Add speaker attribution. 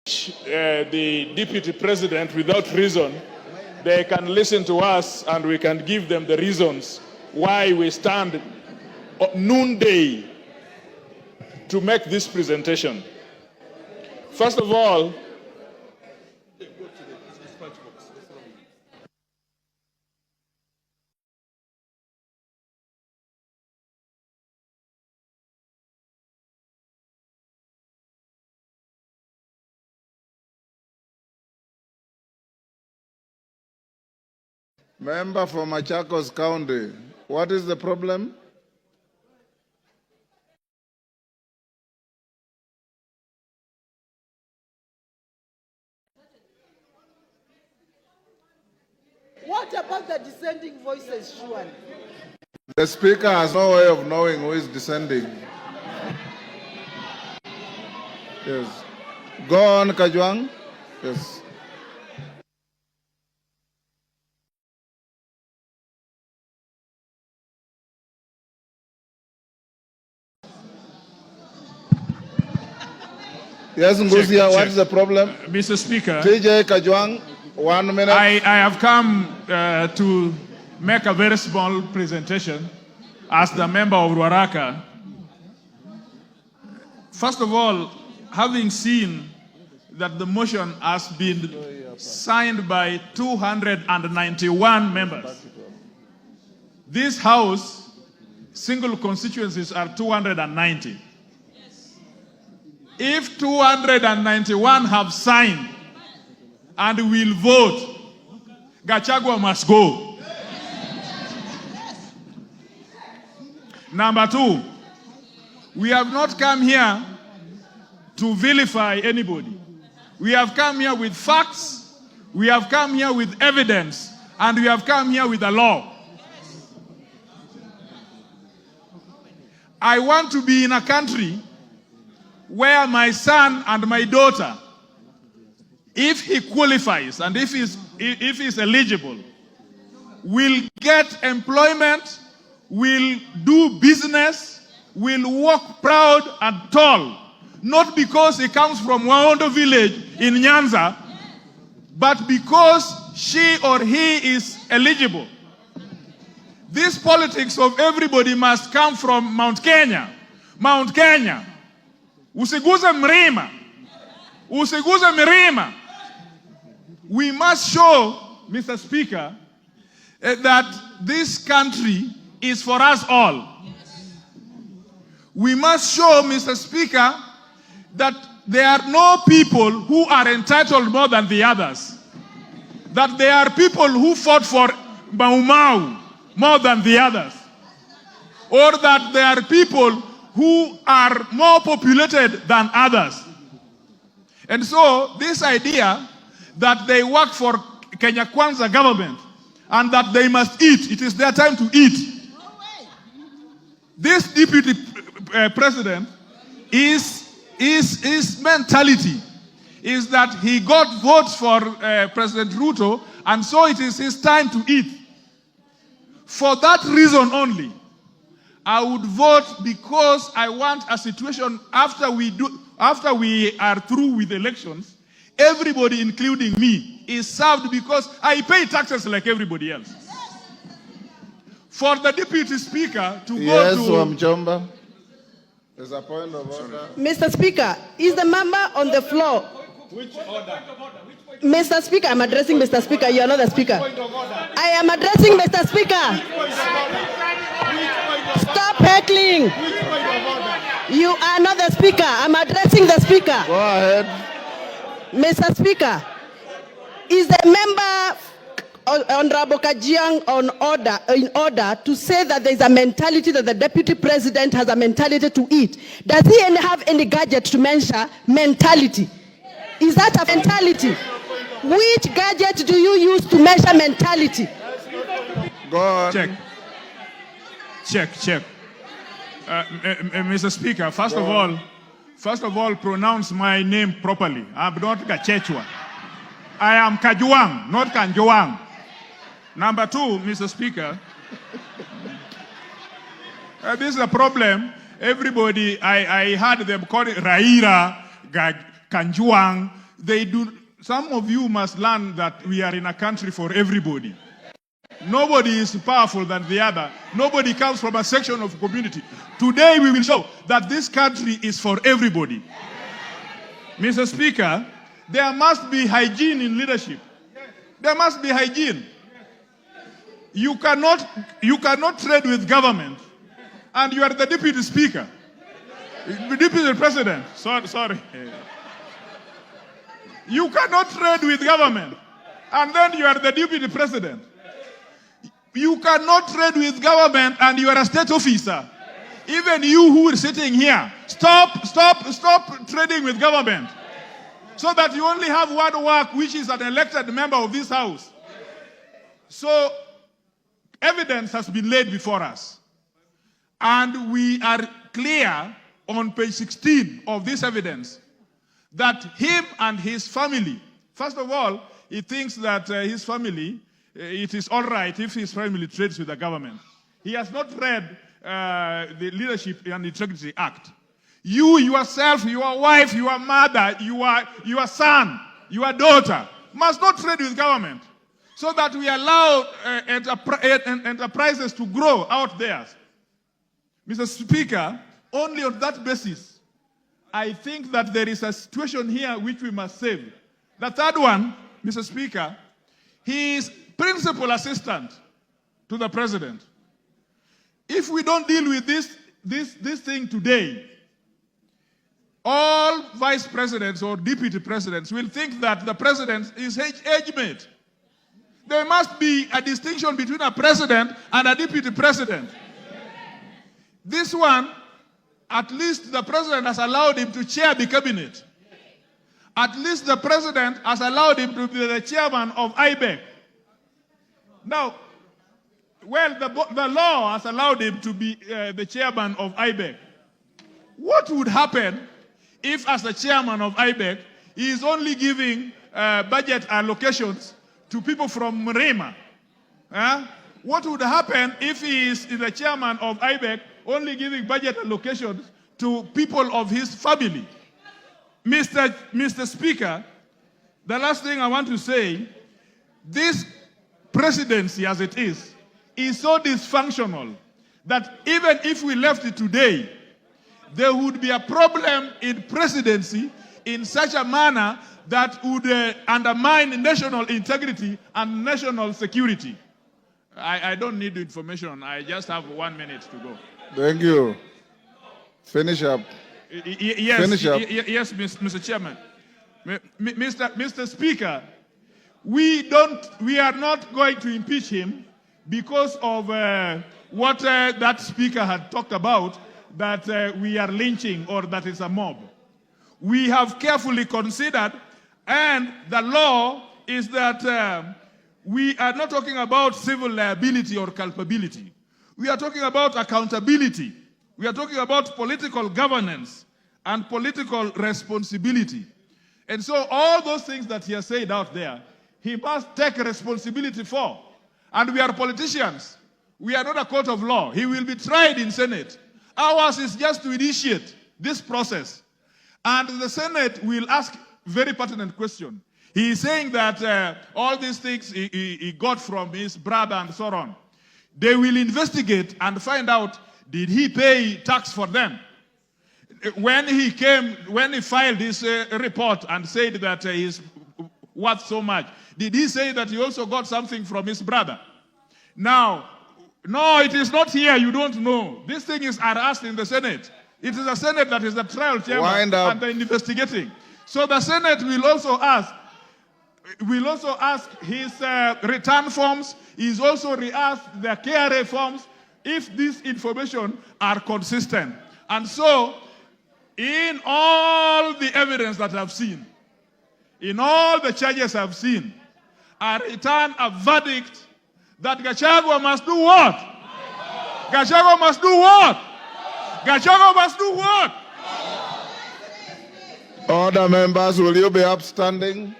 Speaker 1: the deputy president without reason, they can listen to us and we can give them the reasons why we stand noonday to make this presentation. First of all,
Speaker 2: Member for Machakos County, what is the problem?
Speaker 3: What about the dissenting voices, Shuan?
Speaker 2: The speaker has no way of knowing who is descending. Yes. Go on, Kajwang. Yes. Yes, Ngusia, what is the problem?
Speaker 1: Mr. Speaker,
Speaker 2: TJ Kajwang, 1 minute.
Speaker 1: I have come to make a very small presentation as the member of Ruaraka. First of all, having seen that the motion has been signed by 291 members, this House, single constituencies are 290. If 291 have signed and will vote, Gachagua must go. Number two, we have not come here to vilify anybody. We have come here with facts, we have come here with evidence, and we have come here with the law. I want to be in a country where my son and my daughter, if he qualifies and if he's eligible, will get employment, will do business, will walk proud and tall, not because he comes from Waondo village in Nyanza, but because she or he is eligible. This politics of everybody must come from Mount Kenya. Mount Kenya. Usiguze mlima. Usiguze milima. We must show, Mr. Speaker, that this country is for us all. We must show, Mr. Speaker, that there are no people who are entitled more than the others. That there are people who fought for Mau Mau more than the others. Or that there are people who are more populated than others. And so this idea that they work for Kenya Kwanza government and that they must eat, it is their time to eat. This deputy president his mentality is that he got votes for President Ruto, and so it is his time to eat. For that reason only, I would vote, because I want a situation after we are through with elections, everybody, including me, is served, because I pay taxes like everybody else. For the deputy speaker to go to...
Speaker 2: Wamuchomba. There's a point of order.
Speaker 3: Mr. Speaker, is the member on the floor?
Speaker 1: Which order?
Speaker 3: Mr. Speaker, I'm addressing Mr. Speaker. You are not the Speaker. I am addressing Mr. Speaker. Stop heckling. You are not the Speaker. I'm addressing the Speaker.
Speaker 2: Go ahead.
Speaker 3: Mr. Speaker, is the member Honorable Kajwang in order to say that there is a mentality that the deputy president has a mentality to eat? Does he have any gadget to measure mentality? Is that a mentality? Which gadget do you use to measure mentality?
Speaker 2: Go on.
Speaker 1: Check. Mr. Speaker, first of all, pronounce my name properly. I'm not Gachechwa. I am Kajwang, not Kajwang. Number two, Mr. Speaker, this is a problem. Everybody, I heard them call it Raira, Kajwang, some of you must learn that we are in a country for everybody. Nobody is powerful than the other. Nobody comes from a section of community. Today we will show that this country is for everybody. Mr. Speaker, there must be hygiene in leadership. There must be hygiene. You cannot trade with government and you are the deputy speaker. Deputy president. Sorry. You cannot trade with government and then you are the deputy president. You cannot trade with government and you are a state officer. Even you who are sitting here, stop trading with government. So that you only have one work, which is an elected member of this house. So, evidence has been laid before us. And we are clear on page 16 of this evidence that him and his family, first of all, he thinks that his family, it is all right if his family trades with the government. He has not read the Leadership and Integrity Act. You yourself, your wife, your mother, your son, your daughter must not trade with government so that we allow enterprises to grow out there. Mr. Speaker, only on that basis, I think that there is a situation here which we must save. The third one, Mr. Speaker, he is principal assistant to the president. If we don't deal with this thing today, all vice presidents or deputy presidents will think that the president is age mate. There must be a distinction between a president and a deputy president. This one, at least the president has allowed him to chair the cabinet. At least the president has allowed him to be the chairman of IBEC. Now, well, the law has allowed him to be the chairman of IBEC. What would happen if, as the chairman of IBEC, he is only giving budget allocations to people from Mrema? What would happen if he is the chairman of IBEC, only giving budget allocations to people of his family? Mr. Speaker, the last thing I want to say, this presidency as it is so dysfunctional that even if we left it today, there would be a problem in presidency in such a manner that would undermine national integrity and national security. I don't need the information. I just have 1 minute to go.
Speaker 2: Thank you. Finish up.
Speaker 1: Yes,
Speaker 2: Finish up.
Speaker 1: Yes, Mr. Chairman. Mr. Speaker, we are not going to impeach him because of what that speaker had talked about, that we are lynching or that it's a mob. We have carefully considered, and the law is that we are not talking about civil liability or culpability. We are talking about accountability. We are talking about political governance and political responsibility. And so all those things that he has said out there, he must take responsibility for. And we are politicians. We are not a court of law. He will be tried in Senate. Ours is just to initiate this process. And the Senate will ask very pertinent question. He is saying that all these things he got from his brother and so on. They will investigate and find out, did he pay tax for them? When he filed this report and said that he's worth so much, did he say that he also got something from his brother? Now, no, it is not here. You don't know. These things are asked in the Senate. It is the Senate that is the trial chamber and the investigating. So the Senate will also ask his return forms. He's also re-asked the KRA forms if these information are consistent. And so, in all the evidence that I've seen, in all the charges I've seen, I return a verdict that Gachagua must do what? Gachagua must do what? Gachagua must do what?
Speaker 2: Order, members, will you be upstanding?